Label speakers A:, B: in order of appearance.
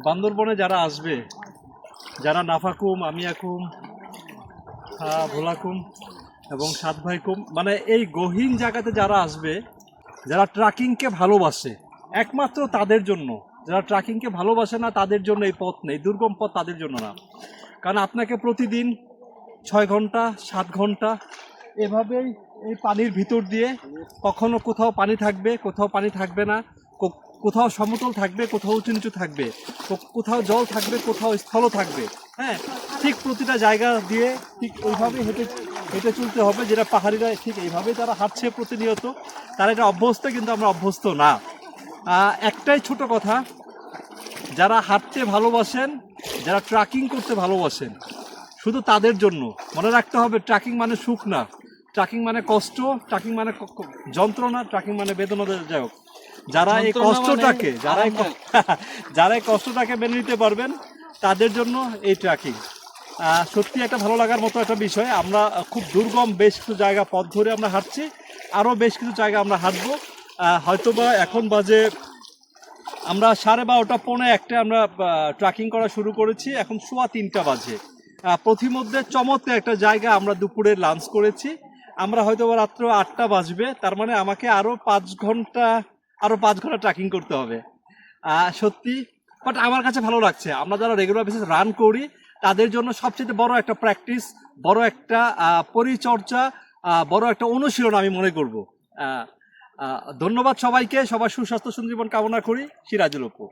A: বান্দরবনে যারা আসবে, যারা নাফাকুম, আমিয়াকুম, ভোলাকুম এবং সাত ভাইকুম, মানে এই গহীন জায়গাতে যারা আসবে, যারা ট্রাকিংকে ভালোবাসে, একমাত্র তাদের জন্য। যারা ট্রাকিংকে ভালোবাসে না তাদের জন্য এই পথ নেই, দুর্গম পথ তাদের জন্য না। কারণ আপনাকে প্রতিদিন 6 ঘন্টা 7 ঘন্টা এভাবেই এই পানির ভিতর দিয়ে, কখনো কোথাও পানি থাকবে, কোথাও পানি থাকবে না, কোথাও সমতল থাকবে, কোথাও উঁচু নিচু থাকবে, কোথাও জল থাকবে, কোথাও স্থল থাকবে। হ্যাঁ, ঠিক প্রতিটা জায়গা দিয়ে ঠিক ওইভাবে হেঁটে হেঁটে চলতে হবে। যেটা পাহাড়িরা ঠিক এইভাবে তারা হাঁটছে প্রতিনিয়ত, তারা এটা অভ্যস্ত, কিন্তু আমরা অভ্যস্ত না। একটাই ছোট কথা, যারা হাঁটতে ভালোবাসেন, যারা ট্রাকিং করতে ভালোবাসেন, শুধু তাদের জন্য মনে রাখতে হবে, ট্রাকিং মানে সুখ না, ট্রাকিং মানে কষ্ট, ট্রাকিং মানে যন্ত্রণা, ট্রাকিং মানে বেদনা। যাই হোক, যারা এই কষ্টটাকে যারা এই কষ্টটাকে মেনে নিতে পারবেন, তাদের জন্য এই ট্রাকিং সত্যি একটা ভালো লাগার মতো একটা বিষয়। আমরা খুব দুর্গম বেশ কিছু জায়গা পথ ধরে আমরা হাঁটছি, আরও বেশ কিছু জায়গা আমরা হাঁটবো। হয়তোবা এখন বাজে আমরা 12:30 পৌনে একটা আমরা ট্রেকিং করা শুরু করেছি, এখন 3:15 বাজে। পথিমধ্যে চমৎকার একটা জায়গা আমরা দুপুরে লাঞ্চ করেছি। আমরা হয়তো রাত্র 8টা বাজবে, তার মানে আমাকে আরও 5 ঘন্টা ট্রেকিং করতে হবে। সত্যি, বাট আমার কাছে ভালো লাগছে। আমরা যারা রেগুলার বেসিস রান করি, তাদের জন্য সবচেয়ে বড় একটা প্র্যাকটিস, বড় একটা পরিচর্যা, বড় একটা অনুশীলন আমি মনে করব। ধন্যবাদ সবাইকে, সবার সুস্বাস্থ্য সুন্দরীবন কামনা করি। সিরাজুল অপু।